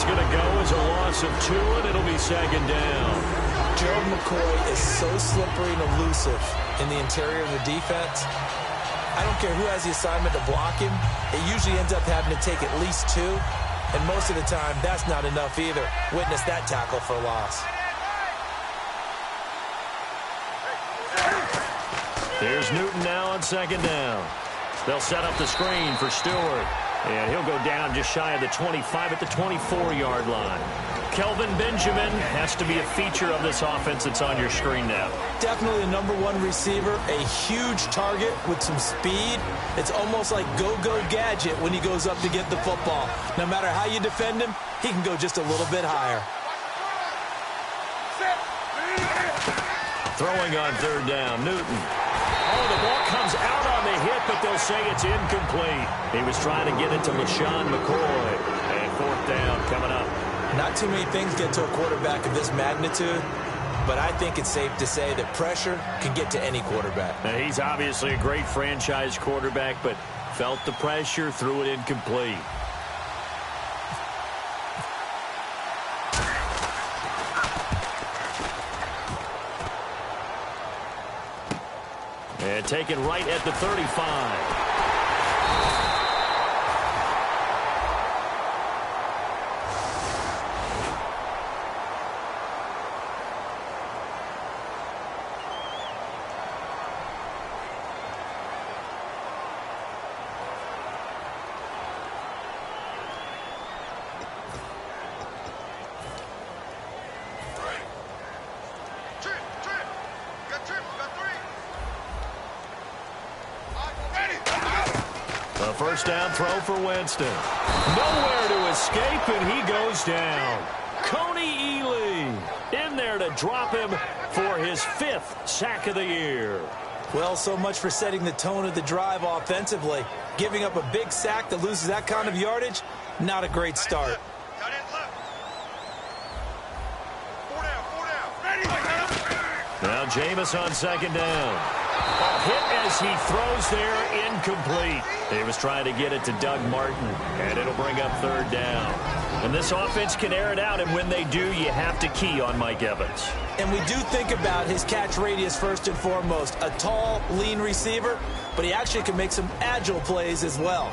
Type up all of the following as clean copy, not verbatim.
That's going to go as a loss of 2, and it'll be second down. Gerald McCoy is so slippery and elusive in the interior of the defense. I don't care who has the assignment to block him. It usually ends up having to take at least 2, and most of the time, that's not enough either. Witness that tackle for loss. Here's Newton now on second down. They'll set up the screen for Stewart. And he'll go down just shy of the 25 at the 24-yard line. Kelvin Benjamin has to be a feature of this offense that's on your screen now. Definitely a #1 receiver, a huge target with some speed. It's almost like go-go gadget when he goes up to get the football. No matter how you defend him, he can go just a little bit higher. Throwing on third down, Newton. Oh, the ball comes out on the hit, but they'll say it's incomplete. He was trying to get it to LaShawn McCoy. And fourth down coming up. Not too many things get to a quarterback of this magnitude, but I think it's safe to say that pressure can get to any quarterback. Now, he's obviously a great franchise quarterback, but felt the pressure, threw it incomplete. And taken right at the 35. A first down throw for Winston. Nowhere to escape, and he goes down. Coney Ely in there to drop him for his 5th sack of the year. Well, so much for setting the tone of the drive offensively. Giving up a big sack that loses that kind of yardage, not a great start. Now Jameis on second down. A hit as he throws there, incomplete. He was trying to get it to Doug Martin, and it'll bring up third down. And this offense can air it out, and when they do, you have to key on Mike Evans. And we do think about his catch radius first and foremost. A tall, lean receiver, but he actually can make some agile plays as well.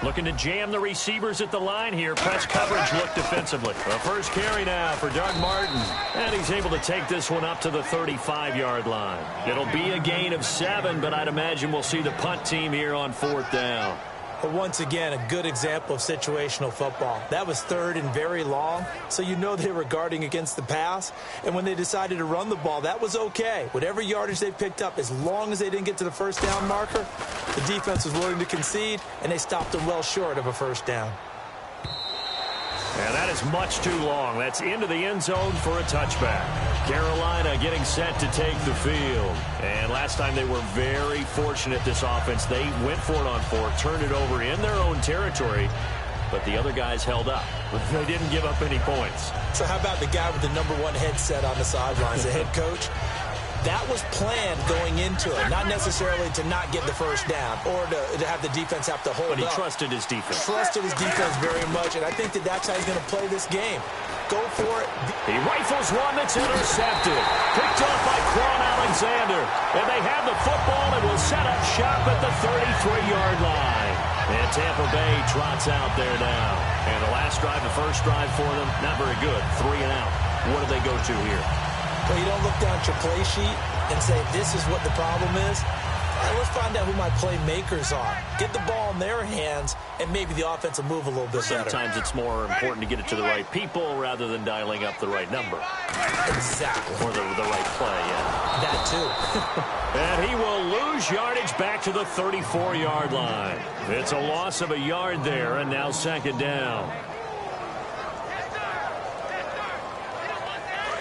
Looking to jam the receivers at the line here. Press coverage look defensively. The first carry now for Doug Martin. And he's able to take this one up to the 35-yard line. It'll be a gain of 7, but I'd imagine we'll see the punt team here on fourth down. But once again, a good example of situational football. That was third and very long, so you know they were guarding against the pass. And when they decided to run the ball, that was okay. Whatever yardage they picked up, as long as they didn't get to the first down marker, the defense was willing to concede, and they stopped them well short of a first down. And that is much too long. That's into the end zone for a touchback. Carolina getting set to take the field. And last time they were very fortunate, this offense. They went for it on 4, turned it over in their own territory, but the other guys held up. They didn't give up any points. So how about the guy with the #1 headset on the sidelines, the head coach? That was planned going into it, not necessarily to not get the first down or to have the defense have to hold up. But he trusted his defense. Trusted his defense very much, and I think that that's how he's going to play this game. Go for it. He rifles one that's intercepted. Picked off by Quan Alexander. And they have the football and will set up shop at the 33-yard line. And Tampa Bay trots out there now. And the last drive, the first drive for them, not very good. 3 and out. What do they go to here? Well, you don't look down at your play sheet and say, this is what the problem is. Let's find out who my playmakers are. Get the ball in their hands, and maybe the offense will move a little bit better. Sometimes it's more important to get it to the right people rather than dialing up the right number. Exactly. Or the right play, yeah. That too. And he will lose yardage back to the 34-yard line. It's a loss of a yard there, and now second down.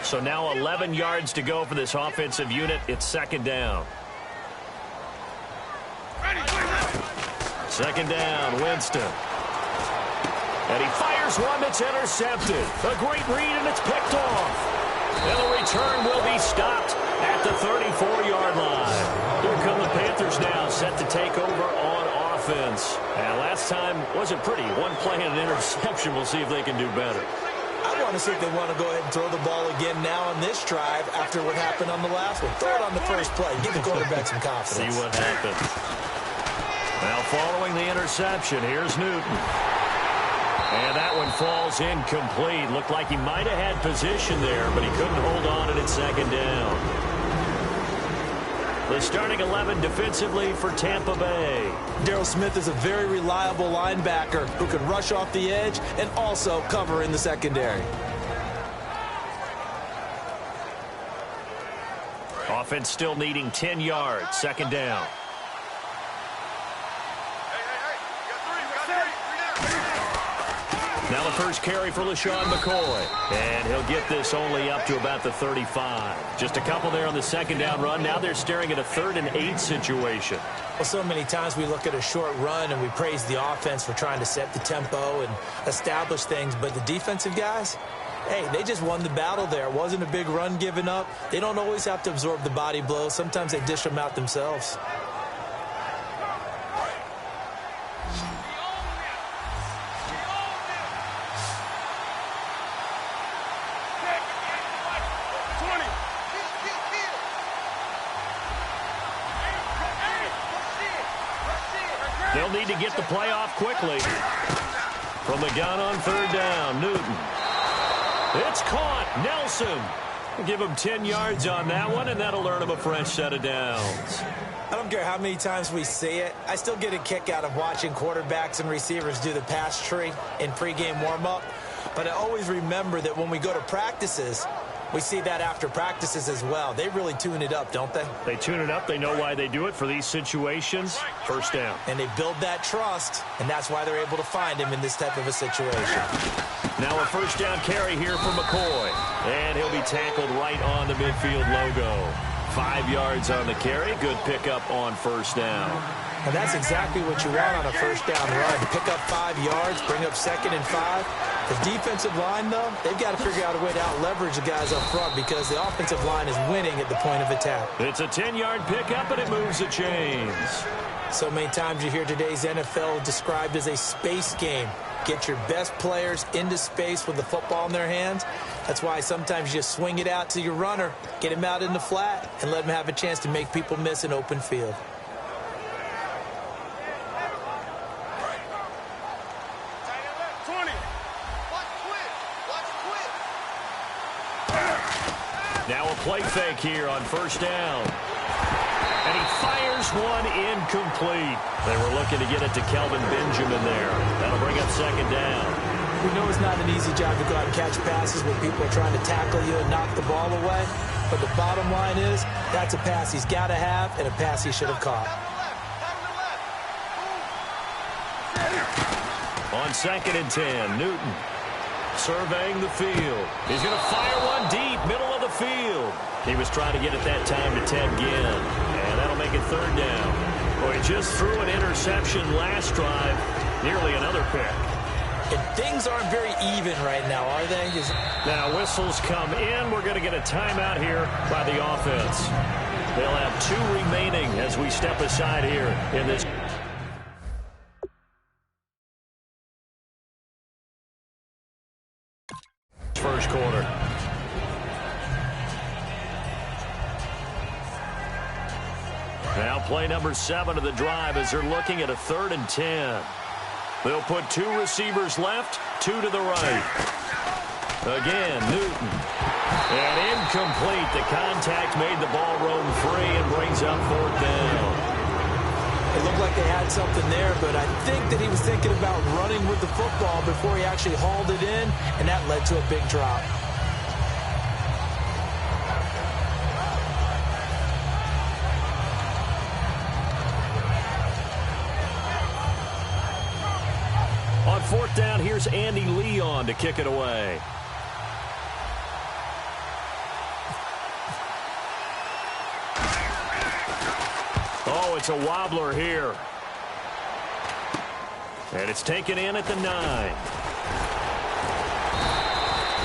So now 11 yards to go for this offensive unit. It's second down. Second down, Winston. And he fires one that's intercepted. A great read, and it's picked off. And the return will be stopped at the 34-yard line. Here come the Panthers now, set to take over on offense. And last time wasn't pretty. One play and an interception. We'll see if they can do better. I want to see if they want to go ahead and throw the ball again now on this drive after what happened on the last one. Throw it on the first play. Give the quarterback some confidence. See what happens. Now following the interception, here's Newton. And that one falls incomplete. Looked like he might have had position there, but he couldn't hold on at second down. The starting 11 defensively for Tampa Bay. Darryl Smith is a very reliable linebacker who can rush off the edge and also cover in the secondary. Offense still needing 10 yards. Second down. Now the first carry for LaShawn McCoy. And he'll get this only up to about the 35. Just a couple there on the second down run. Now they're staring at a 3rd and 8 situation. Well, so many times we look at a short run and we praise the offense for trying to set the tempo and establish things. But the defensive guys, hey, they just won the battle there. It wasn't a big run given up. They don't always have to absorb the body blows. Sometimes they dish them out themselves. They'll need to get the play off quickly. From the gun on 3rd down, Newton. It's caught. Nelson. We'll give him 10 yards on that one, and that'll earn him a fresh set of downs. I don't care how many times we see it. I still get a kick out of watching quarterbacks and receivers do the pass tree in pregame warm-up. But I always remember that when we go to practices, we see that after practices as well. They really tune it up, don't they? They tune it up. They know why they do it for these situations. First down. And they build that trust, and that's why they're able to find him in this type of a situation. Now a first down carry here for McCoy. And he'll be tackled right on the midfield logo. 5 yards on the carry. Good pickup on first down. And that's exactly what you want on a first down run. Pick up 5 yards, bring up 2nd and 5. The defensive line, though, they've got to figure out a way to out-leverage the guys up front because the offensive line is winning at the point of attack. It's a 10-yard pickup, and it moves the chains. So many times you hear today's NFL described as a space game. Get your best players into space with the football in their hands. That's why sometimes you just swing it out to your runner, get him out in the flat, and let him have a chance to make people miss an open field. Now a play fake here on first down. And he fires one incomplete. They were looking to get it to Kelvin Benjamin there. That'll bring up second down. We know it's not an easy job to go out and catch passes when people are trying to tackle you and knock the ball away. But the bottom line is, that's a pass he's got to have and a pass he should have caught. On 2nd and 10, Newton surveying the field. He's going to fire one deep, middle of the field. He was trying to get it that time to Ted Ginn, and that'll make it 3rd down. Boy, he just threw an interception last drive, nearly another pick. And things aren't very even right now, are they? Now whistles come in. We're going to get a timeout here by the offense. They'll have 2 remaining as we step aside here in this first quarter. Now play number 7 of the drive as they're looking at a 3rd and 10. They'll put 2 receivers left, 2 to the right. Again, Newton. And incomplete. The contact made the ball roam free and brings up 4th down. It looked like they had something there, but I think that he was thinking about running with the football before he actually hauled it in, and that led to a big drop. On 4th down, here's Andy Leon to kick it away. Oh, it's a wobbler here. And it's taken in at the 9.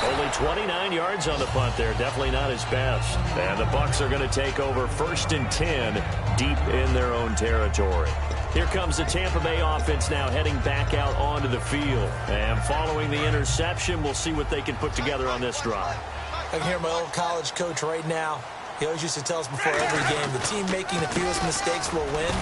Only 29 yards on the punt there. Definitely not his best. And the Bucs are going to take over 1st and 10 deep in their own territory. Here comes the Tampa Bay offense now heading back out onto the field. And following the interception, we'll see what they can put together on this drive. I can hear my old college coach right now. He always used to tell us before every game, the team making the fewest mistakes will win.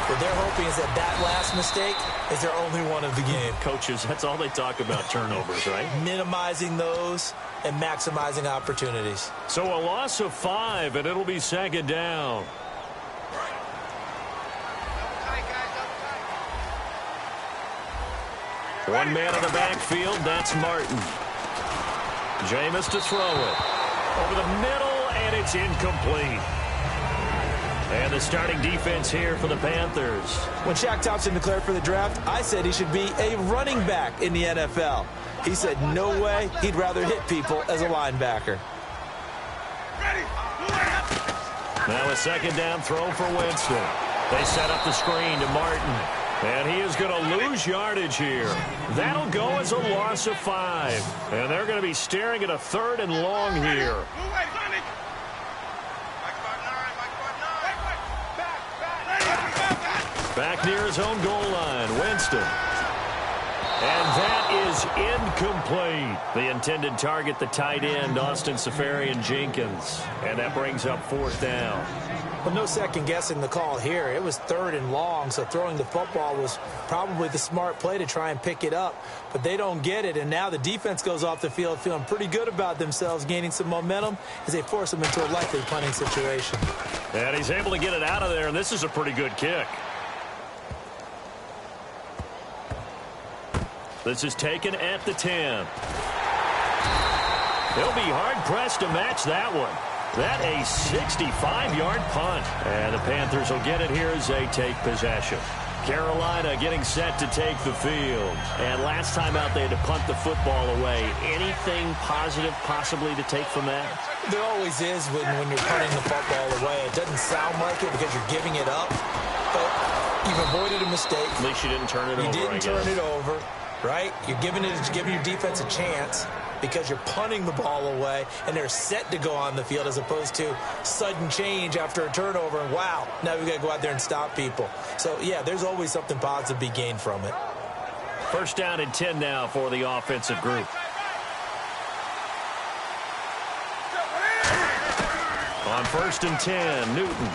What they're hoping is that last mistake is their only one of the game. Coaches, that's all they talk about, turnovers, right? Minimizing those and maximizing opportunities. So a loss of 5, and it'll be 2nd down. One man in the backfield, that's Martin. Jameis to throw it. Over the middle, and it's incomplete. And the starting defense here for the Panthers. When Shaq Thompson declared for the draft, I said he should be a running back in the NFL. He said no way, he'd rather hit people as a linebacker. Now a 2nd down throw for Winston. They set up the screen to Martin. And he is going to lose yardage here. That'll go as a loss of 5. And they're going to be staring at a 3rd and long here. Back near his own goal line, Winston. And that is incomplete. The intended target, the tight end, Austin Seferian-Jenkins. And that brings up 4th down. Well, no second guessing the call here. It was 3rd and long, so throwing the football was probably the smart play to try and pick it up. But they don't get it, and now the defense goes off the field feeling pretty good about themselves, gaining some momentum as they force them into a likely punting situation. And he's able to get it out of there, and this is a pretty good kick. This is taken at the 10. They'll be hard-pressed to match that one. That a 65-yard punt. And the Panthers will get it here as they take possession. Carolina getting set to take the field. And last time out they had to punt the football away. Anything positive possibly to take from that? There always is when you're punting the football away. It doesn't sound like it because you're giving it up. But you've avoided a mistake. At least you didn't turn it over. You didn't turn it over, right? You're giving your defense a chance because you're punting the ball away, and they're set to go on the field as opposed to sudden change after a turnover, and wow, now we've got to go out there and stop people. So, yeah, there's always something positive to be gained from it. 1st down and 10 now for the offensive group. On 1st and 10, Newton.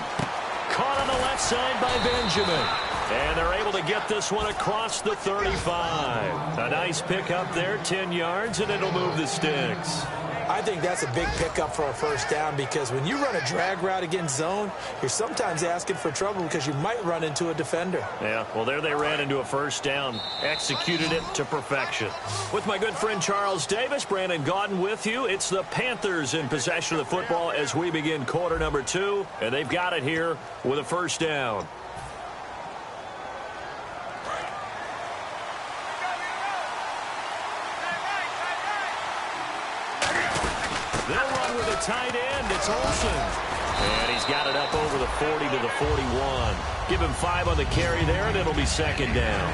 Caught on the left side by Benjamin. And they're able to get this one across the 35. A nice pickup there, 10 yards, and it'll move the sticks. I think that's a big pickup for a 1st down because when you run a drag route against zone, you're sometimes asking for trouble because you might run into a defender. Yeah, well, there they ran into a 1st down. Executed it to perfection. With my good friend Charles Davis, Brandon Gaudin with you. It's the Panthers in possession of the football as we begin quarter number 2. And they've got it here with a 1st down. They'll run with a tight end. It's Olsen. And he's got it up over the 40 to the 41. Give him 5 on the carry there, and it'll be 2nd down.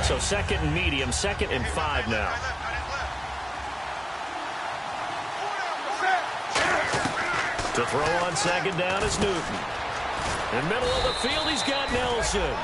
So 2nd and medium, 2nd and 5 now. To throw on 2nd down is Newton. In the middle of the field, he's got Nelson.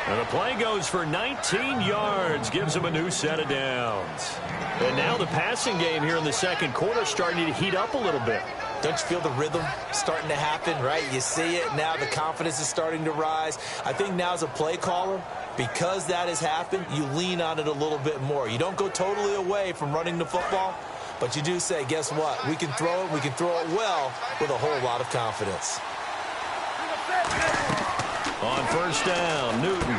And the play goes for 19 yards, gives him a new set of downs. And now the passing game here in the 2nd quarter starting to heat up a little bit. Don't you feel the rhythm starting to happen, right? You see it now. The confidence is starting to rise. I think now as a play caller, because that has happened, you lean on it a little bit more. You don't go totally away from running the football, but you do say, guess what? We can throw it. We can throw it well with a whole lot of confidence. On 1st down, Newton.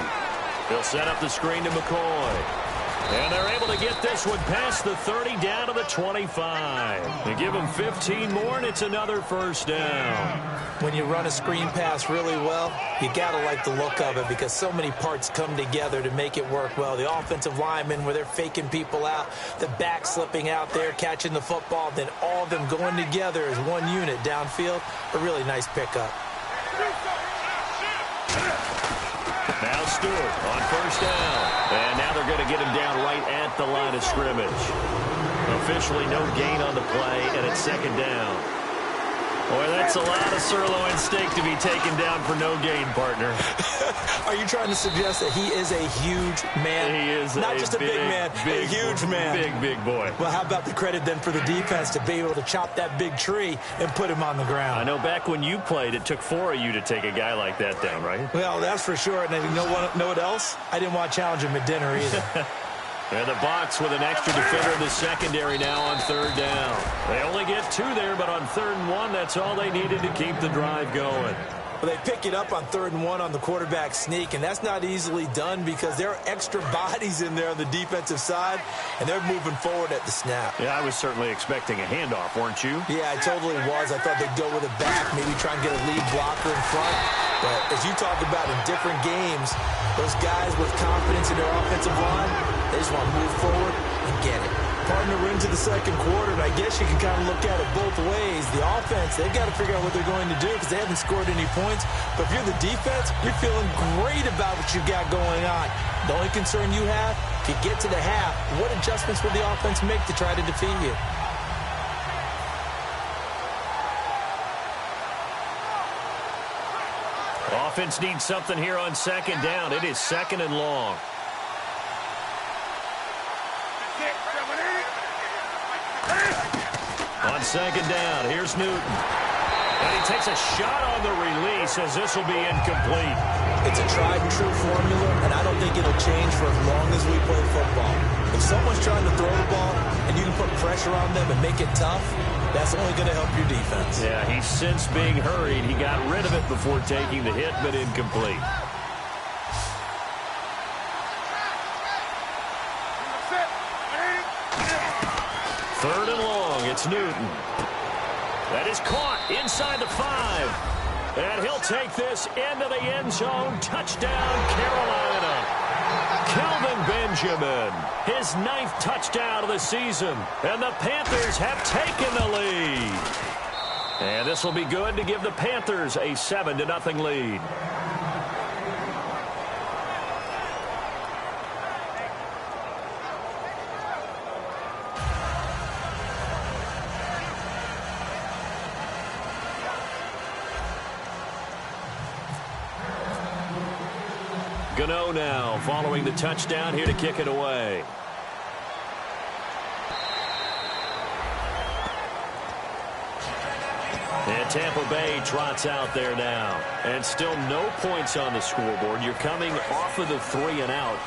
They'll set up the screen to McCoy. And they're able to get this one past the 30 down to the 25. They give him 15 more, and it's another 1st down. When you run a screen pass really well, you got to like the look of it because so many parts come together to make it work well. The offensive linemen, where they're faking people out, the back slipping out there, catching the football, then all of them going together as one unit downfield. A really nice pickup. Now Stewart on first down. And now they're going to get him down right at the line of scrimmage. Officially no gain on the play, and it's second down. Boy, that's a lot of sirloin steak to be taken down for no gain, partner. Are you trying to suggest that he is a huge man? He is not just a big man, a huge man. Big boy. Well, how about the credit then for the defense to be able to chop that big tree and put him on the ground? I know back when you played, it took 4 of you to take a guy like that down, right? Well, that's for sure. And you know what else? I didn't want to challenge him at dinner either. And the box with an extra defender in the secondary now on third down. They only get 2 there, but on 3rd and 1, that's all they needed to keep the drive going. Well, they pick it up on 3rd and 1 on the quarterback sneak, and that's not easily done because there are extra bodies in there on the defensive side, and they're moving forward at the snap. Yeah, I was certainly expecting a handoff, weren't you? Yeah, I totally was. I thought they'd go with it back, maybe try and get a lead blocker in front. But as you talk about in different games, those guys with confidence in their offensive line, they just want to move forward and get it. Partner, we're into the second quarter, and I guess you can kind of look at it both ways. The offense, they've got to figure out what they're going to do because they haven't scored any points. But if you're the defense, you're feeling great about what you got going on. The only concern you have, if you get to the half, what adjustments will the offense make to try to defeat you? Offense needs something here on second down. It is 2nd and long. On second down, here's Newton. And he takes a shot on the release as this will be incomplete. It's a tried-and-true formula, and I don't think it'll change for as long as we play football. If someone's trying to throw the ball and you can put pressure on them and make it tough, that's only going to help your defense. Yeah, he's since being hurried. He got rid of it before taking the hit, but incomplete. Third and long, it's Newton. That is caught inside the 5. And he'll take this into the end zone. Touchdown, Carolina. Kelvin Benjamin, his 9th touchdown of the season. And the Panthers have taken the lead. And this will be good to give the Panthers a 7-0 lead. Gano now following the touchdown here to kick it away. And Tampa Bay trots out there now. And still no points on the scoreboard. You're coming off of the 3 and out.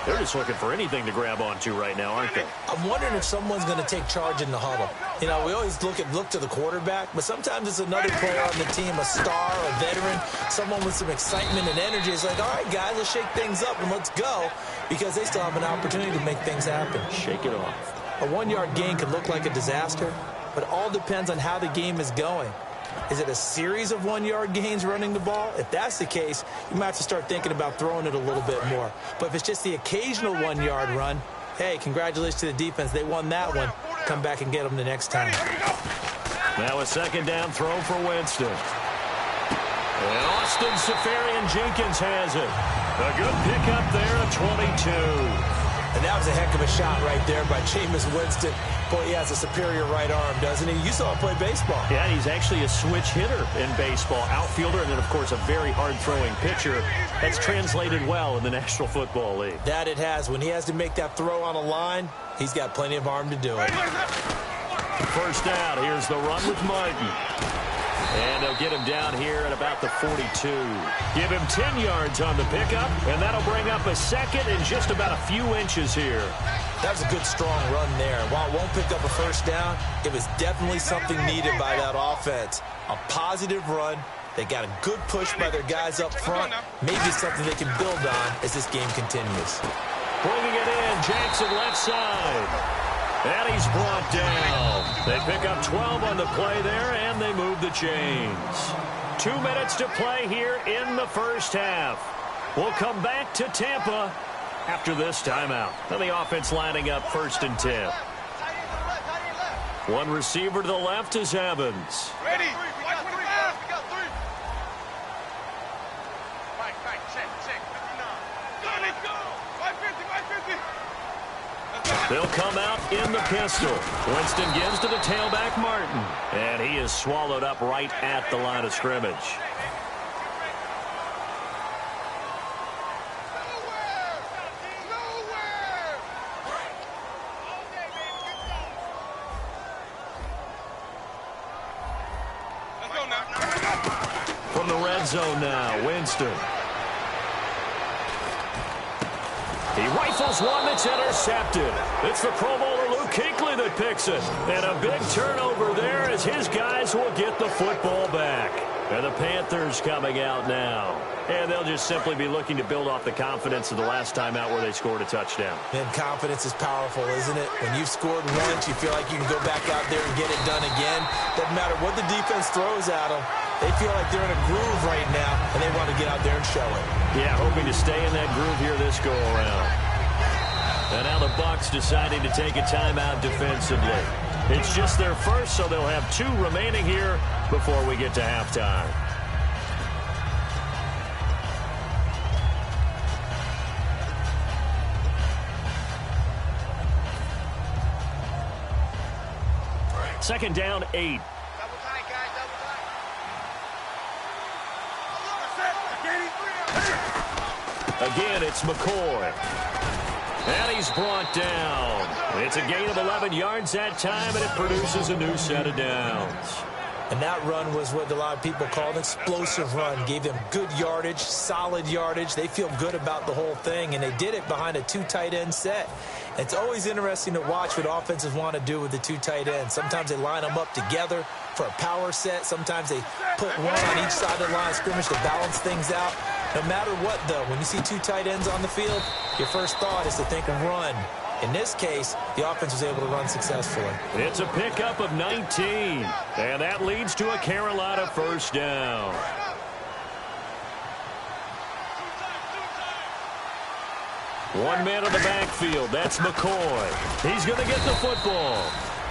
They're just looking for anything to grab onto right now, aren't they? I'm wondering if someone's going to take charge in the huddle. You know, we always look to the quarterback, but sometimes it's another player on the team, a star, a veteran, someone with some excitement and energy. It's like, all right, guys, let's shake things up and let's go, because they still have an opportunity to make things happen. Shake it off. A 1-yard gain could look like a disaster, but it all depends on how the game is going. Is it a series of 1-yard gains running the ball? If that's the case, you might have to start thinking about throwing it a little bit more. But if it's just the occasional 1-yard run, hey, congratulations to the defense. They won that one. Come back and get them the next time. Now a second down throw for Winston. And Austin Seferian-Jenkins has it. A good pickup there at 22. And that was a heck of a shot right there by Jameis Winston. Boy, he has a superior right arm, doesn't he? You saw him play baseball. Yeah, he's actually a switch hitter in baseball. Outfielder, and then, of course, a very hard-throwing pitcher. That's translated well in the National Football League. That it has. When he has to make that throw on a line, he's got plenty of arm to do it. First down. Here's the run with Martin. And they'll get him down here at about the 42. Give him 10 yards on the pickup, and that'll bring up a second and just about a few inches here. That was a good, strong run there. While it won't pick up a first down, it was definitely something needed by that offense. A positive run. They got a good push by their guys up front. Maybe something they can build on as this game continues. Bringing it in, Jackson left side. And he's brought down. They pick up 12 on the play there, and they move the chains. 2 minutes to play here in the first half. We'll come back to Tampa after this timeout. And the offense lining up 1st and 10. One receiver to the left is Evans. Ready. They'll come out in the pistol. Winston gives to the tailback, Martin. And he is swallowed up right at the line of scrimmage. From the red zone now, Winston. He rifles one that's intercepted. It's the Pro Bowler Luke Kuechly that picks it. And a big turnover there as his guys will get the football back. And the Panthers coming out now. And they'll just simply be looking to build off the confidence of the last time out where they scored a touchdown. And confidence is powerful, isn't it? When you've scored once, you feel like you can go back out there and get it done again. Doesn't matter what the defense throws at them. They feel like they're in a groove right now, and they want to get out there and show it. Yeah, hoping to stay in that groove here this go-around. And now the Bucs deciding to take a timeout defensively. It's just their first, so they'll have 2 remaining here before we get to halftime. Second down, 8. Again, it's McCoy. And he's brought down. It's a gain of 11 yards that time, and it produces a new set of downs. And that run was what a lot of people call an explosive run. Gave them good yardage, solid yardage. They feel good about the whole thing, and they did it behind a 2 tight end set. It's always interesting to watch what offenses want to do with the 2 tight ends. Sometimes they line them up together for a power set. Sometimes they put one on each side of the line of scrimmage to balance things out. No matter what, though, when you see 2 tight ends on the field, your first thought is to think of run. In this case, the offense was able to run successfully. It's a pickup of 19, and that leads to a Carolina first down. One man in the backfield. That's McCoy. He's going to get the football.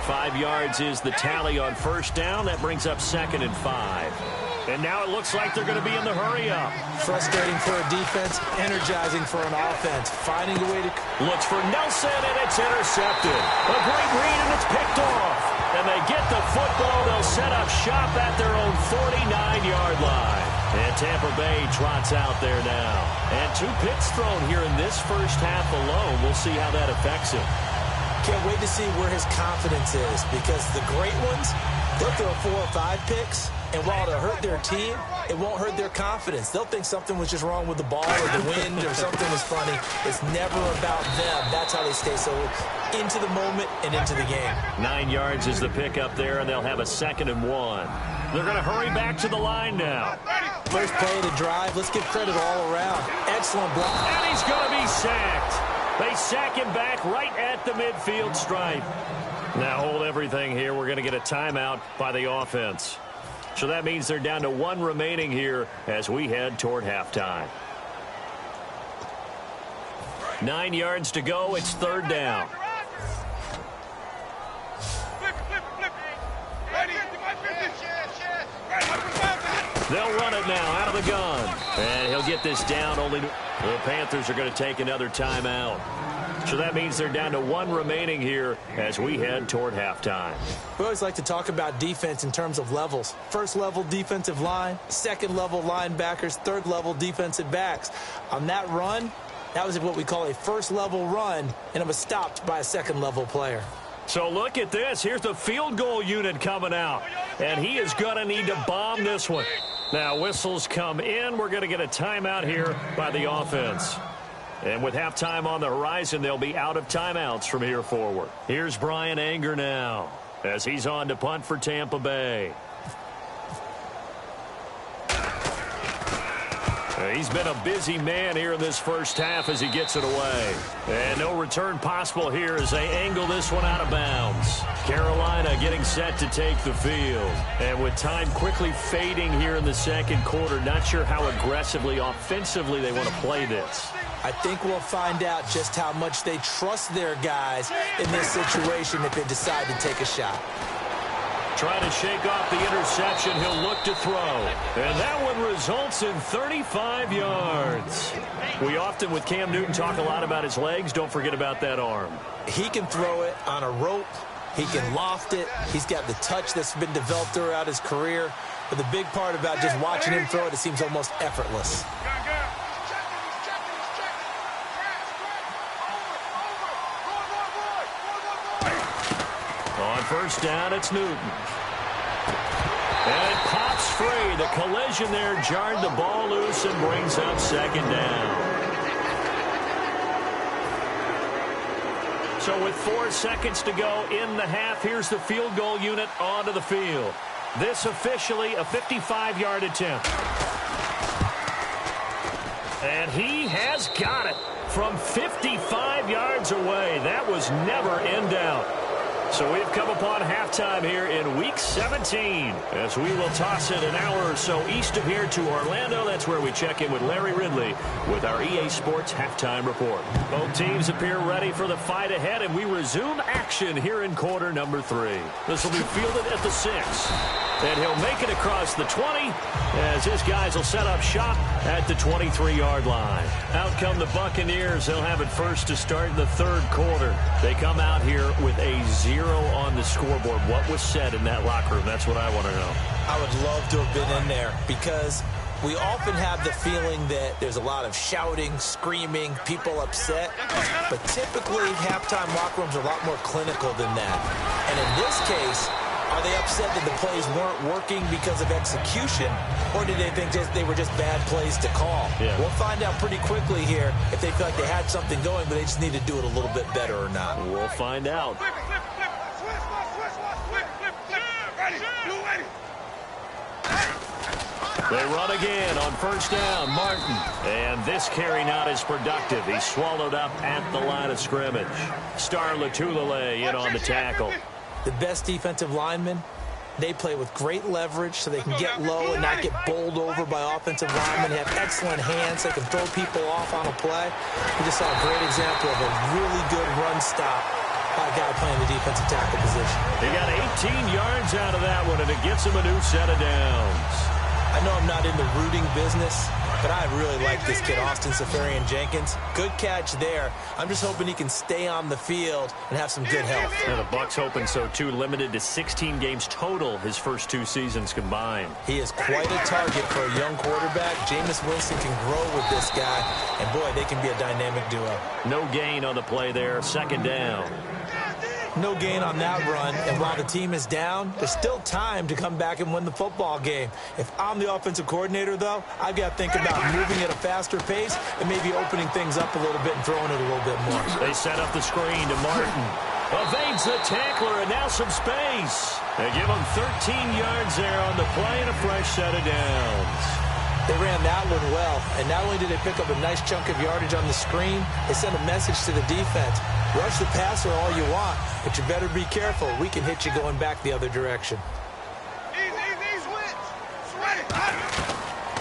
5 yards is the tally on first down. That brings up 2nd and 5. And now it looks like they're going to be in the hurry-up. Frustrating for a defense, energizing for an offense. Finding a way to... Looks for Nelson, and it's intercepted. A great read, and it's picked off. And they get the football. They'll set up shop at their own 49-yard line. And Tampa Bay trots out there now. And 2 picks thrown here in this first half alone. We'll see how that affects him. Can't wait to see where his confidence is, because the great ones, they'll throw 4 or 5 picks, and while it'll hurt their team, it won't hurt their confidence. They'll think something was just wrong with the ball or the wind or something was funny. It's never about them. That's how they stay so into the moment and into the game. 9 yards is the pickup there, and they'll have a 2nd and 1. They're going to hurry back to the line now. First play of the drive. Let's give credit all around. Excellent block. And he's going to be sacked. They sack him back right at the midfield stripe. Now hold everything here. We're going to get a timeout by the offense. So that means they're down to 1 remaining here as we head toward halftime. 9 yards to go. It's 3rd down. They'll run it now out of the gun. And he'll get this down. Only the Panthers are going to take another timeout. So that means they're down to 1 remaining here as we head toward halftime. We always like to talk about defense in terms of levels. First level defensive line, second level linebackers, third level defensive backs. On that run, that was what we call a first level run, and it was stopped by a second level player. So look at this. Here's the field goal unit coming out. And he is going to need to bomb this one. Now whistles come in. We're going to get a timeout here by the offense. And with halftime on the horizon, they'll be out of timeouts from here forward. Here's Brian Anger now as he's on to punt for Tampa Bay. He's been a busy man here in this first half as he gets it away. And no return possible here as they angle this one out of bounds. Carolina getting set to take the field. And with time quickly fading here in the second quarter, not sure how aggressively, offensively they want to play this. I think we'll find out just how much they trust their guys in this situation if they decide to take a shot. Trying to shake off the interception. He'll look to throw. And that one results in 35 yards. We often, with Cam Newton, talk a lot about his legs. Don't forget about that arm. He can throw it on a rope. He can loft it. He's got the touch that's been developed throughout his career. But the big part about just watching him throw it seems almost effortless. On first down, it's Newton. And it pops free. The collision there jarred the ball loose and brings up second down. So with 4 seconds to go in the half, here's the field goal unit onto the field. This officially a 55-yard attempt. And he has got it from 55 yards away. That was never in doubt. So we've come upon halftime here in Week 17 as we will toss it an hour or so east of here to Orlando. That's where we check in with Larry Ridley with our EA Sports Halftime Report. Both teams appear ready for the fight ahead, and we resume action here in quarter number 3. This will be fielded at the 6. And he'll make it across the 20 as his guys will set up shop at the 23-yard line. Out come the Buccaneers. They'll have it first to start in the third quarter. They come out here with a 0 on the scoreboard. What was said in that locker room? That's what I want to know. I would love to have been in there because we often have the feeling that there's a lot of shouting, screaming, people upset. But typically, halftime locker rooms are a lot more clinical than that. And in this case, are they upset that the plays weren't working because of execution, or did they think they were just bad plays to call? Yeah. We'll find out pretty quickly here if they feel like they had something going, but they just need to do it a little bit better or not. We'll find out. They run again on first down. Martin. And this carry not as productive. He's swallowed up at the line of scrimmage. Star Latulele in on the tackle. The best defensive linemen, they play with great leverage so they can get low and not get bowled over by offensive linemen. They have excellent hands. They can throw people off on a play. We just saw a great example of a really good run stop by a guy playing the defensive tackle position. He got 18 yards out of that one, and it gets him a new set of downs. I know I'm not in the rooting business, but I really like this kid, Austin Seferian-Jenkins. Good catch there. I'm just hoping he can stay on the field and have some good health. Yeah, the Bucs hoping so, too. Limited to 16 games total his first 2 seasons combined. He is quite a target for a young quarterback. Jameis Winston can grow with this guy, and, boy, they can be a dynamic duo. No gain on the play there. Second down. No gain on that run, and while the team is down, there's still time to come back and win the football game. If I'm the offensive coordinator, though, I've got to think about moving at a faster pace and maybe opening things up a little bit and throwing it a little bit more. They set up the screen to Martin. Evades the tackler, and now some space. They give him 13 yards there on the play and a fresh set of downs. They ran that one well, and not only did they pick up a nice chunk of yardage on the screen, they sent a message to the defense. Rush the passer all you want, but you better be careful. We can hit you going back the other direction.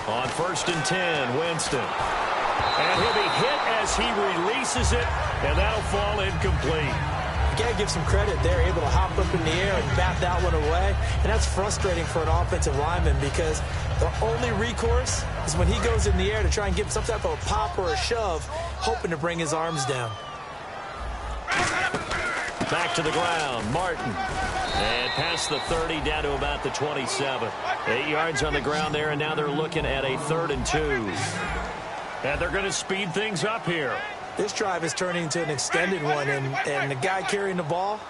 On first and 10, Winston. And he'll be hit as he releases it, and that'll fall incomplete. You got to give some credit there, able to hop up in the air and bat that one away. And that's frustrating for an offensive lineman because the only recourse is when he goes in the air to try and give some type of a pop or a shove, hoping to bring his arms down. Back to the ground, Martin. And past the 30, down to about the 27. 8 yards on the ground there, and now they're looking at a 3rd and 2. And they're going to speed things up here. This drive is turning into an extended one, and the guy carrying the ball,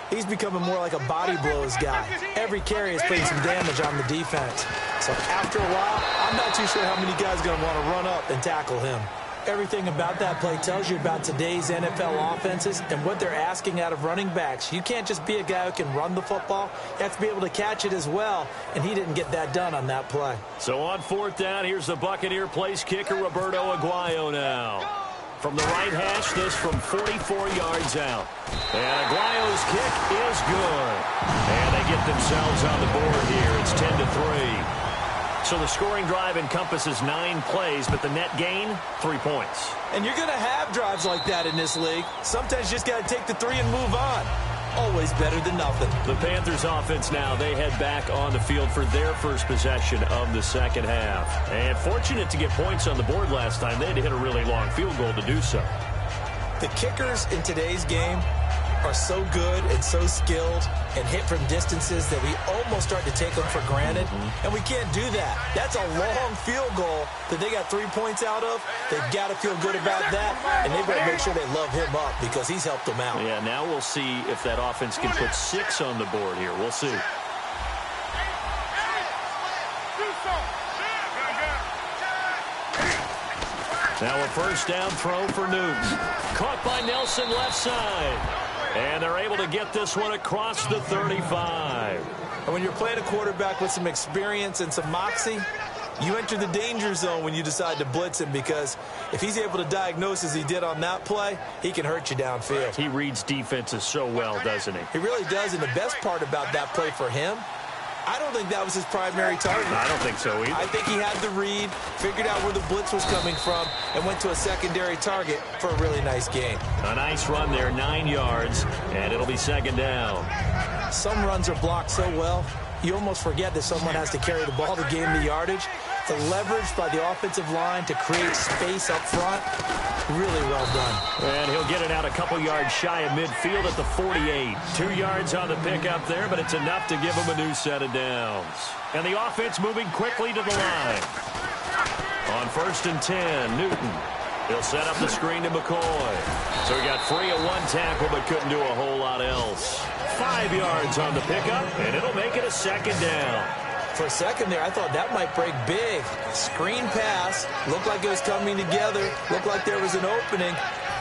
he's becoming more like a body blows guy. Every carry is putting some damage on the defense. So after a while, I'm not too sure how many guys are going to want to run up and tackle him. Everything about that play tells you about today's NFL offenses and what they're asking out of running backs. You can't just be a guy who can run the football. You have to be able to catch it as well, and he didn't get that done on that play. So on 4th down, here's the Buccaneer place kicker, Roberto Aguayo now. From the right hash, this from 44 yards out. And Aguayo's kick is good. And they get themselves on the board here. It's 10-3. So the scoring drive encompasses 9 plays, but the net gain, 3 points. And you're going to have drives like that in this league. Sometimes you just got to take the 3 and move on. always better than nothing. The Panthers offense now, they head back on the field for their first possession of the second half. And fortunate to get points on the board last time. They had to hit a really long field goal to do so. The kickers in today's game are so good and so skilled and hit from distances that we almost start to take them for granted. And we can't do that. That's a long field goal that they got 3 points out of. They've got to feel good about that, and they've got to make sure they love him up because he's helped them out. Yeah, now we'll see if that offense can put 6 on the board here. We'll see. Now a first down throw for Newton. Caught by Nelson left side. And they're able to get this one across the 35. And when you're playing a quarterback with some experience and some moxie, you enter the danger zone when you decide to blitz him, because if he's able to diagnose as he did on that play, he can hurt you downfield. He reads defenses so well, doesn't he? He really does, and the best part about that play for him, I don't think that was his primary target. I don't think so either. I think he had the read, figured out where the blitz was coming from, and went to a secondary target for a really nice gain. A nice run there, 9 yards, and it'll be second down. Some runs are blocked so well, you almost forget that someone has to carry the ball to gain the yardage. The leverage by the offensive line to create space up front, really well done. And he'll get it out a couple yards shy of midfield at the 48. 2 yards on the pickup there, but it's enough to give him a new set of downs. And the offense moving quickly to the line. On 1st and 10, Newton. He'll set up the screen to McCoy. So he got free of one tackle, but couldn't do a whole lot else. 5 yards on the pickup, and it'll make it a second down. For a second there, I thought that might break big. Screen pass, looked like it was coming together, looked like there was an opening.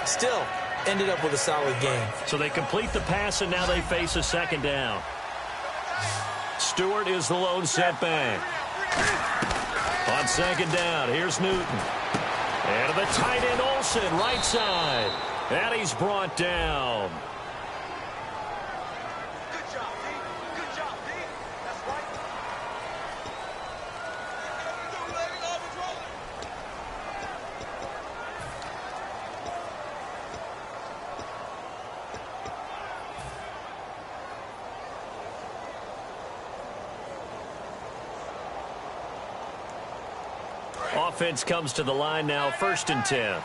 Still, ended up with a solid game. So they complete the pass, and now they face a second down. Stewart is the lone setback. On second down, here's Newton. And to the tight end, Olsen, right side. And he's brought down. Offense comes to the line now, 1st and 10.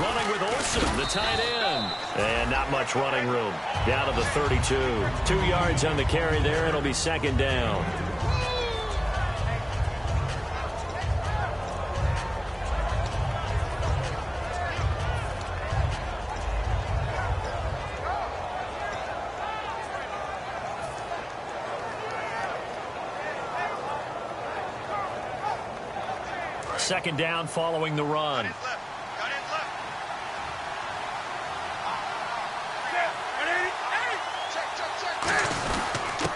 Running with Olsen, the tight end. And not much running room. Down to the 32. 2 yards on the carry there. It'll be second down. Second down following the run.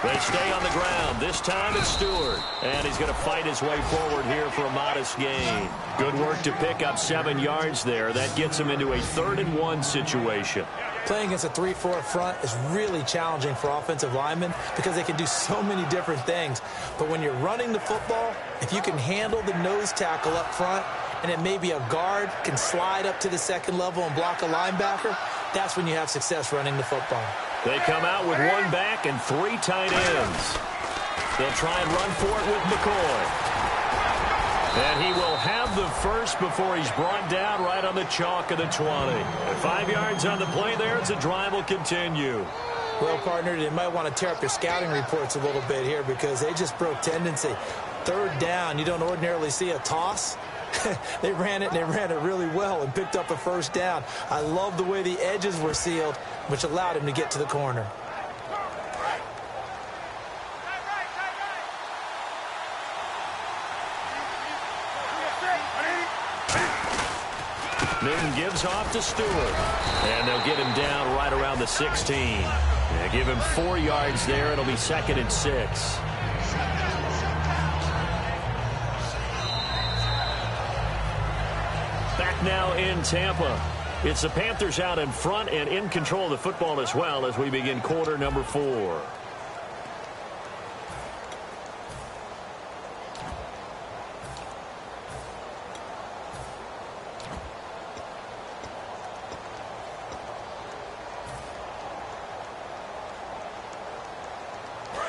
They stay on the ground. This time it's Stewart. And he's going to fight his way forward here for a modest gain. Good work to pick up 7 yards there. That gets him into a 3rd and 1 situation. Playing against a 3-4 front is really challenging for offensive linemen because they can do so many different things. But when you're running the football, if you can handle the nose tackle up front, and then maybe a guard can slide up to the second level and block a linebacker, that's when you have success running the football. They come out with 1 back and 3 tight ends. They'll try and run for it with McCoy. And he will have the first before he's brought down right on the chalk of the 20. And 5 yards on the play there as the drive will continue. Well, partner, they might want to tear up your scouting reports a little bit here because they just broke tendency. 3rd down, you don't ordinarily see a toss. They ran it, and they ran it really well and picked up a first down. I love the way the edges were sealed, which allowed him to get to the corner. Newton gives off to Stewart. And they'll get him down right around the 16. They give him 4 yards there. It'll be 2nd and 6. Back now in Tampa. It's the Panthers out in front and in control of the football as well as we begin quarter number 4.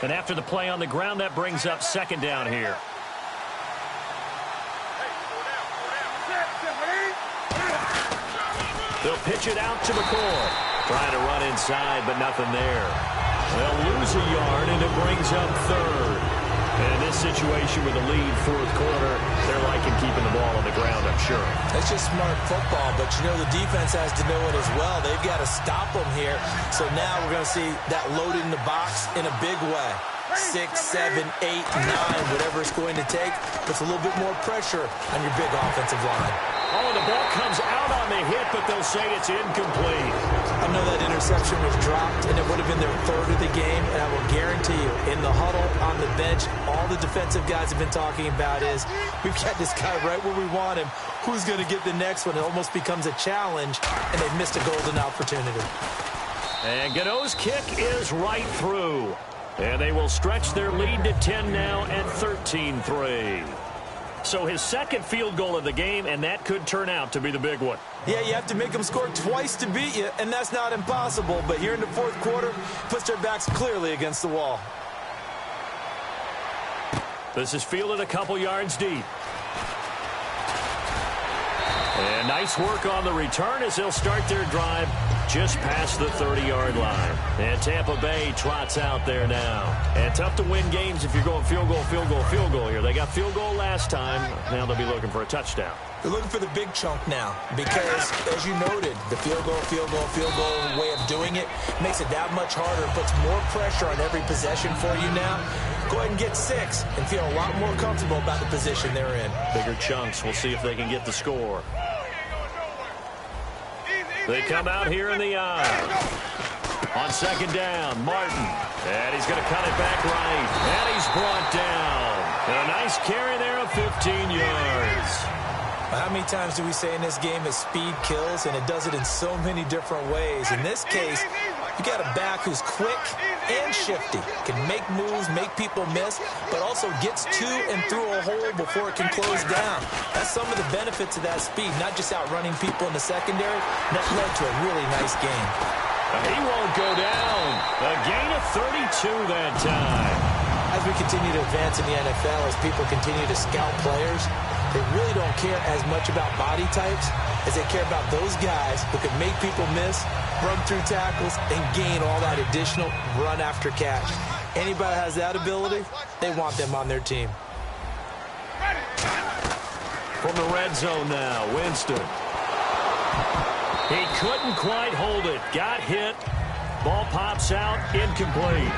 And after the play on the ground, that brings up second down here. They'll pitch it out to McCoy. Trying to run inside, but nothing there. They'll lose a yard, and it brings up third. And in this situation with the lead fourth quarter, they're liking keeping the ball on the ground, I'm sure. It's just smart football, but you know the defense has to know it as well. They've got to stop them here. So now we're going to see that loaded in the box in a big way. 6, 7, 8, 9, whatever it's going to take, puts a little bit more pressure on your big offensive line. Oh, the ball comes out on the hit, but they'll say it's incomplete. I know that interception was dropped, and it would have been their third of the game, and I will guarantee you, in the huddle, on the bench, all the defensive guys have been talking about is, we've got this guy right where we want him. Who's going to get the next one? It almost becomes a challenge, and they've missed a golden opportunity. And Gano's kick is right through. And they will stretch their lead to 10 now at 13-3. So his second field goal of the game, and that could turn out to be the big one. Yeah, you have to make them score twice to beat you, and that's not impossible. But here in the fourth quarter, puts their backs clearly against the wall. This is fielded a couple yards deep. And nice work on the return as they'll start their drive just past the 30-yard line. And Tampa Bay trots out there now. And tough to win games if you're going field goal, field goal, field goal here. They got field goal last time. Now they'll be looking for a touchdown. They're looking for the big chunk now because, as you noted, the field goal way of doing it makes it that much harder, puts more pressure on every possession for you now. Go ahead and get 6 and feel a lot more comfortable about the position they're in. Bigger chunks. We'll see if they can get the score. They come out here in the aisle. On second down, Martin. And he's going to cut it back right. And he's brought down. And a nice carry there of 15 yards. How many times do we say in this game that speed kills, and it does it in so many different ways? In this case, you got a back who's quick and shifty, can make moves, make people miss, but also gets to and through a hole before it can close down. That's some of the benefits of that speed, not just outrunning people in the secondary. That led to a really nice game. He won't go down. A gain of 32 that time. As we continue to advance in the NFL, as people continue to scout players, they really don't care as much about body types as they care about those guys who can make people miss, run through tackles, and gain all that additional run after catch. Anybody has that ability, they want them on their team. From the red zone now, Winston. He couldn't quite hold it. Got hit. Ball pops out, incomplete.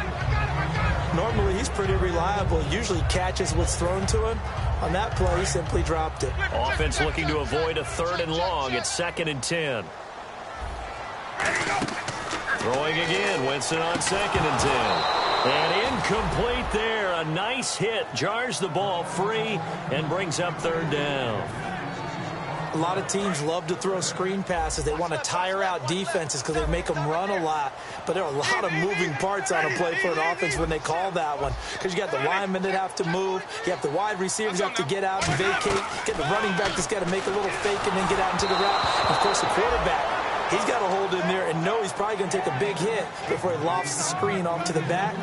Normally, he's pretty reliable. Usually catches what's thrown to him. On that play, he simply dropped it. Offense looking to avoid a 3rd and long. It's 2nd and 10. Throwing again. Winston on 2nd and 10. And incomplete there. A nice hit. Jars the ball free and brings up 3rd down. A lot of teams love to throw screen passes. They want to tire out defenses because they make them run a lot. But there are a lot of moving parts on a play for an offense when they call that one. Because you got the linemen that have to move. You have the wide receivers have to get out and vacate. Get the running back that's got to make a little fake and then get out into the route. And of course, the quarterback, he's got to hold in there and know he's probably going to take a big hit before he lofts the screen off to the back.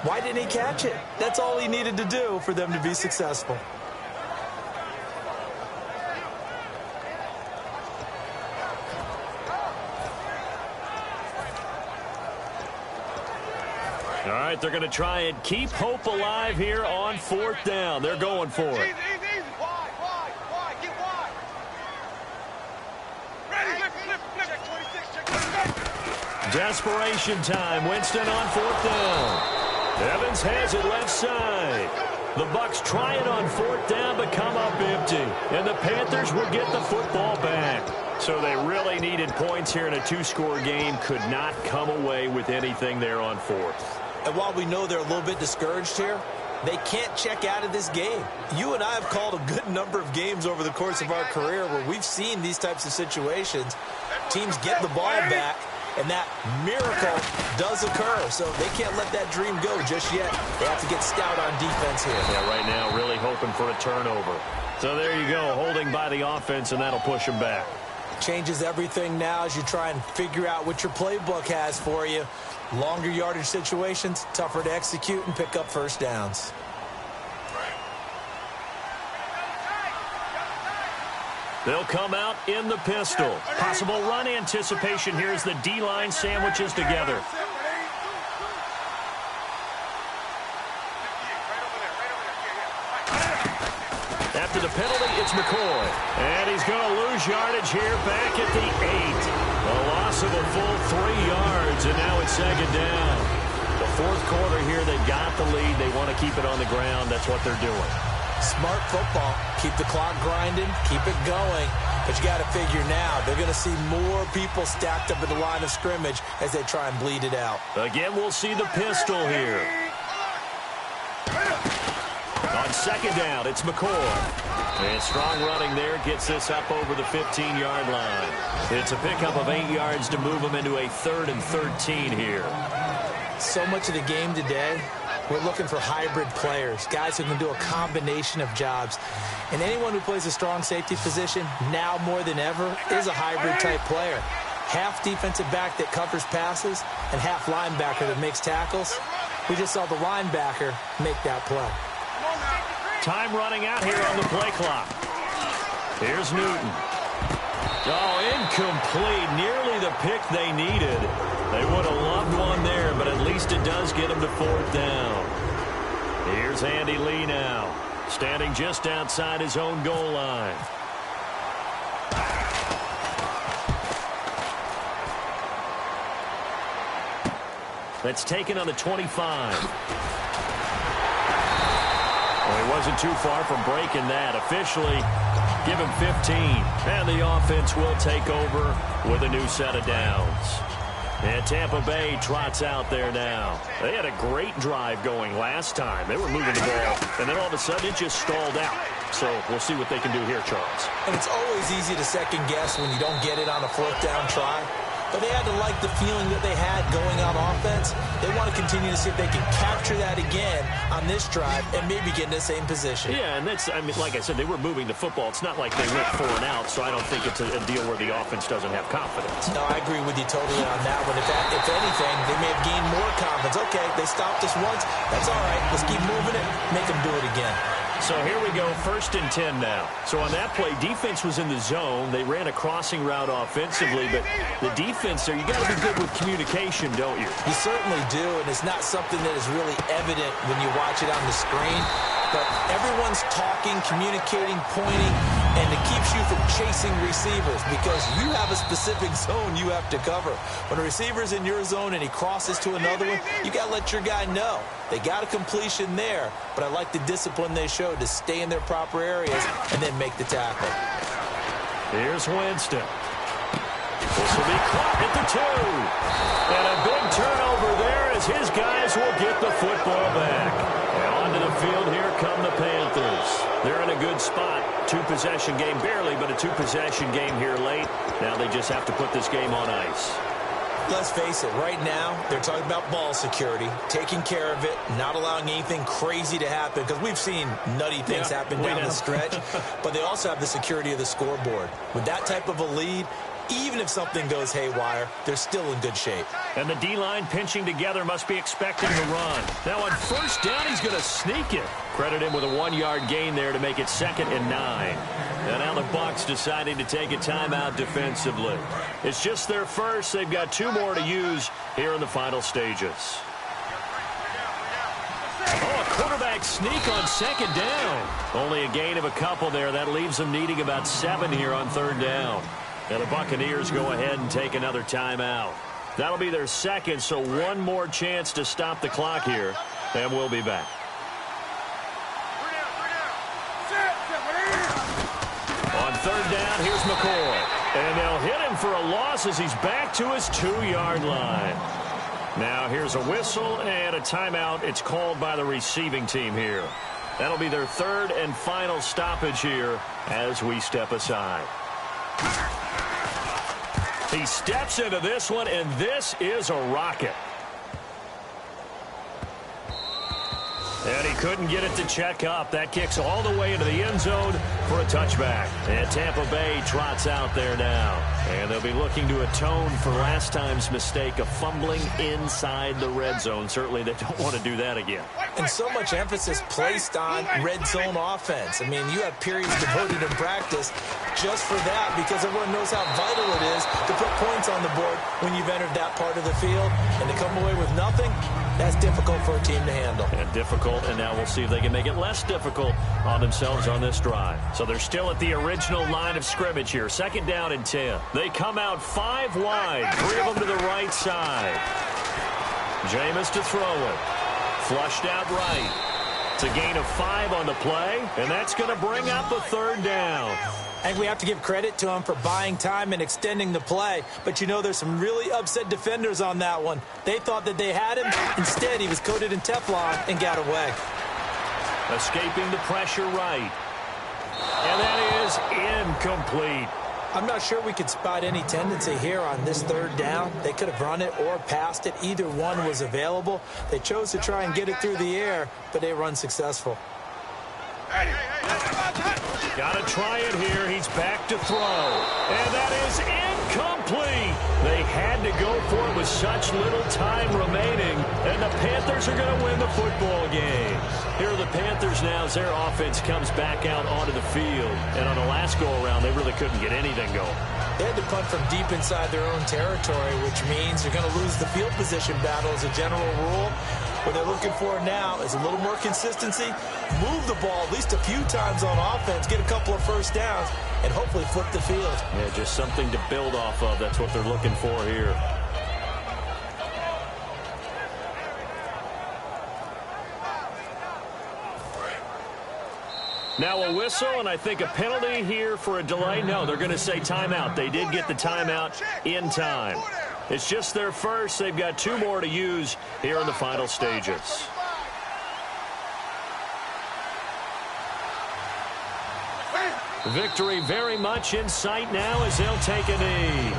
Why didn't he catch it? That's all he needed to do for them to be successful. All right, they're going to try and keep hope alive here on 4th down. They're going for it. Easy. Wide. Get wide. Ready. Flip. Check 26. Desperation time. Winston on 4th down. Evans has it left side. The Bucs try it on 4th down, but come up empty. And the Panthers will get the football back. So they really needed points here in a 2-score game. Could not come away with anything there on 4th. And while we know they're a little bit discouraged here, they can't check out of this game. You and I have called a good number of games over the course of our career where we've seen these types of situations. Teams get the ball back, and that miracle does occur. So they can't let that dream go just yet. They have to get stout on defense here. Yeah, right now really hoping for a turnover. So there you go, holding by the offense, and that'll push them back. Changes everything now as you try and figure out what your playbook has for you. Longer yardage situations, tougher to execute and pick up first downs. They'll come out in the pistol. Possible run anticipation here as the D-line sandwiches together. After the penalty, it's McCoy. And he's going to lose yardage here back at the 8. A loss of a full 3 yards, and now it's second down. The fourth quarter here, they've got the lead. They want to keep it on the ground. That's what they're doing. Smart football. Keep the clock grinding. Keep it going. But you got to figure now, they're going to see more people stacked up at the line of scrimmage as they try and bleed it out. Again, we'll see the pistol here. On second down, it's McCoy. And strong running there gets this up over the 15-yard line. It's a pickup of 8 yards to move them into a 3rd and 13 here. So much of the game today, we're looking for hybrid players, guys who can do a combination of jobs. And anyone who plays a strong safety position, now more than ever, is a hybrid-type player. Half defensive back that covers passes and half linebacker that makes tackles. We just saw the linebacker make that play. Time running out here on the play clock. Here's Newton. Oh, incomplete. Nearly the pick they needed. They would have loved one there, but at least it does get them to 4th down. Here's Andy Lee now, standing just outside his own goal line. That's taken on the 25. Well, he wasn't too far from breaking that. Officially, give him 15. And the offense will take over with a new set of downs. And Tampa Bay trots out there now. They had a great drive going last time. They were moving the ball, and then all of a sudden it just stalled out. So we'll see what they can do here, Charles. And it's always easy to second guess when you don't get it on a 4th down try. But they had to like the feeling that they had going on offense. They want to continue to see if they can capture that again on this drive and maybe get in the same position. Yeah, and that's, I mean, like I said, they were moving the football. It's not like they went 4 and out, so I don't think it's a deal where the offense doesn't have confidence. No, I agree with you totally on that one. If anything, they may have gained more confidence. Okay, they stopped us once. That's all right. Let's keep moving it. Make them do it again. So here we go, 1st and 10 now. So on that play, defense was in the zone. They ran a crossing route offensively, but the defense there, you got to be good with communication, don't you? You certainly do, and it's not something that is really evident when you watch it on the screen. But everyone's talking, communicating, pointing, and it keeps you from chasing receivers because you have a specific zone you have to cover. When a receiver's in your zone and he crosses to another one, you got to let your guy know. They got a completion there, but I like the discipline they showed to stay in their proper areas and then make the tackle. Here's Winston. This will be caught at the 2. And a big turnover there as his guys will get the football back. And onto the field here come the Panthers. They're in a good spot. 2-possession game, barely, but a 2-possession game here late. Now they just have to put this game on ice. Let's face it, right now, they're talking about ball security, taking care of it, not allowing anything crazy to happen, because we've seen nutty things happen down the stretch, but they also have the security of the scoreboard. With that type of a lead, even if something goes haywire, they're still in good shape. And the D-line pinching together must be expecting the run. Now on 1st down, he's going to sneak it. Credit him with a 1-yard gain there to make it 2nd and 9. And now the Bucs deciding to take a timeout defensively. It's just their first. They've got 2 more to use here in the final stages. Oh, a quarterback sneak on 2nd down. Only a gain of a couple there. That leaves them needing about 7 here on 3rd down. And the Buccaneers go ahead and take another timeout. That'll be their 2nd, so 1 more chance to stop the clock here. And we'll be back. On 3rd down, here's McCoy. And they'll hit him for a loss as he's back to his 2-yard line. Now here's a whistle and a timeout. It's called by the receiving team here. That'll be their 3rd and final stoppage here as we step aside. He steps into this one, and this is a rocket. And he couldn't get it to check up. That kicks all the way into the end zone for a touchback. And Tampa Bay trots out there now. And they'll be looking to atone for last time's mistake of fumbling inside the red zone. Certainly they don't want to do that again. And so much emphasis placed on red zone offense. I mean, you have periods devoted in practice just for that because everyone knows how vital it is to put points on the board when you've entered that part of the field. And to come away with nothing, that's difficult for a team to handle. And difficult, and now we'll see if they can make it less difficult on themselves on this drive. So they're still at the original line of scrimmage here. 2nd down and 10. They come out 5 wide, 3 of them to the right side. Jameis to throw it. Flushed out right. It's a gain of 5 on the play, and that's going to bring up a 3rd down. I think we have to give credit to him for buying time and extending the play. But, you know, there's some really upset defenders on that one. They thought that they had him. Instead, he was coated in Teflon and got away. Escaping the pressure right. And that is incomplete. I'm not sure we could spot any tendency here on this 3rd down. They could have run it or passed it. Either one was available. They chose to try and get it through the air, but they were unsuccessful. Got to try it here. He's back to throw. And that is incomplete. They had to go for it with such little time remaining. And the Panthers are going to win the football game. Here are the Panthers now as their offense comes back out onto the field. And on the last go-around, they really couldn't get anything going. They had to punt from deep inside their own territory, which means they're going to lose the field position battle as a general rule. What they're looking for now is a little more consistency, move the ball at least a few times on offense, get a couple of first downs, and hopefully flip the field. Yeah, just something to build off of. That's what they're looking for here. Now a whistle, and I think a penalty here for a delay. No, they're going to say timeout. They did get the timeout in time. It's just their first. They've got 2 more to use here in the final stages. Victory very much in sight now as they'll take a knee.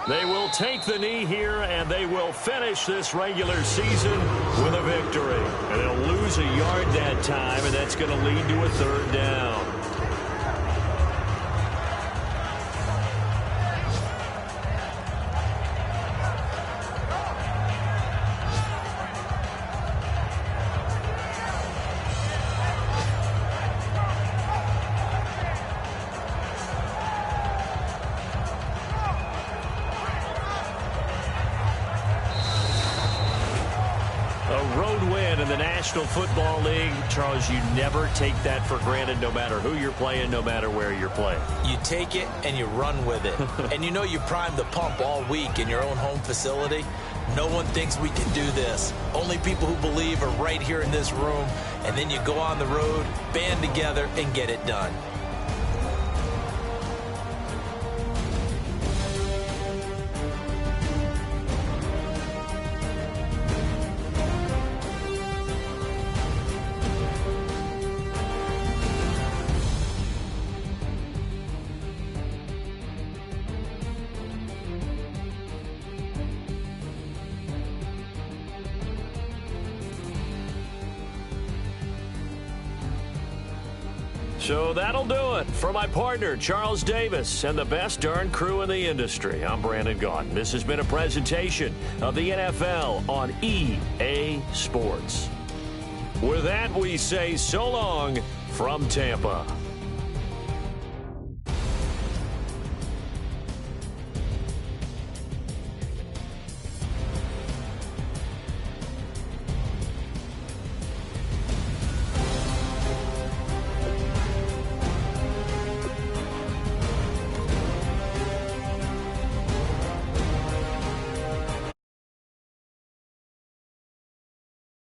They will take the knee here, and they will finish this regular season with a victory. And they'll lose a yard that time, and that's going to lead to a 3rd down. National Football League, Charles, you never take that for granted no matter who you're playing, no matter where you're playing. You take it and you run with it. And you know you primed the pump all week in your own home facility. No one thinks we can do this. Only people who believe are right here in this room. And then you go on the road, band together, and get it done. So that'll do it for my partner, Charles Davis, and the best darn crew in the industry. I'm Brandon Gaudin. This has been a presentation of the NFL on EA Sports. With that, we say so long from Tampa.